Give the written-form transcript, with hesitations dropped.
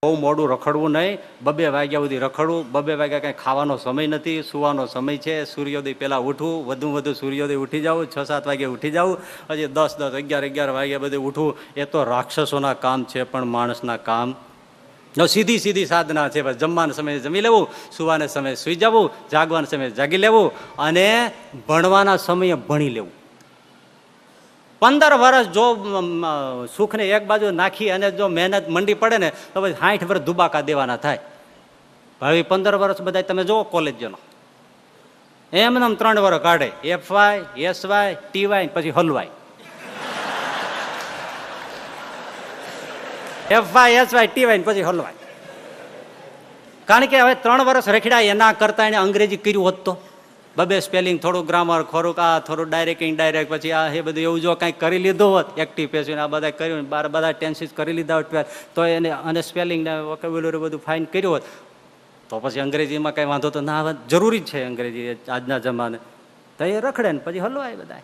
બહુ મોડું રખડવું નહીં, 2 વાગ્યા સુધી રખડવું, 2 વાગ્યા કાંઈ ખાવાનો સમય નથી, સુવાનો સમય છે, સૂર્યોદય પહેલાં ઉઠવું, વધુ સૂર્યોદય ઉઠી જવું, 6-7 વાગે ઉઠી જવું, હજી 10, 11 વાગે બધું ઉઠવું. એ તો રાક્ષસોના કામ છે, પણ માણસના કામ સીધી સાધના છે. બસ જમવાના સમયે જમી લેવું, સુવાના સમયે સુઈ જવું, જાગવાના સમયે જાગી લેવું અને ભણવાના સમયે ભણી લેવું. 15 વર્ષ જો સુખને એક બાજુ નાખી અને જો મહેનત મંડી પડે ને તો પછી 60 વર્ષ દુબાકા દેવાના થાય. હવે 15 વર્ષ બધા તમે જુઓ કોલેજનો એમને 3 વર્ષ કાઢે, FY, SY, TY પછી હલવાય. FY, SY, TY પછી હલવાય. કારણ કે હવે 3 વર્ષ રખડ્યા એના કરતા એને અંગ્રેજી કર્યું હોત તો 2 સ્પેલિંગ, થોડું ગ્રામર, થોડું ડાયરેક્ટ ઇનડાયરેક્ટ, પછી આ એ બધું એવું જો કંઈક કરી લીધું હોત, એક્ટિવ પેસિવ આ બધા કર્યું, બધા ટેન્સીસ કરી લીધા હોત તો એને અને સ્પેલિંગ ને વોકેબ્યુલરી બધું ફાઇન કર્યું હોત તો પછી અંગ્રેજીમાં કંઈ વાંધો તો ના આવે. જરૂરી છે અંગ્રેજી આજના જમાને. તો એ રખડે ને પછી હલવાય બધા.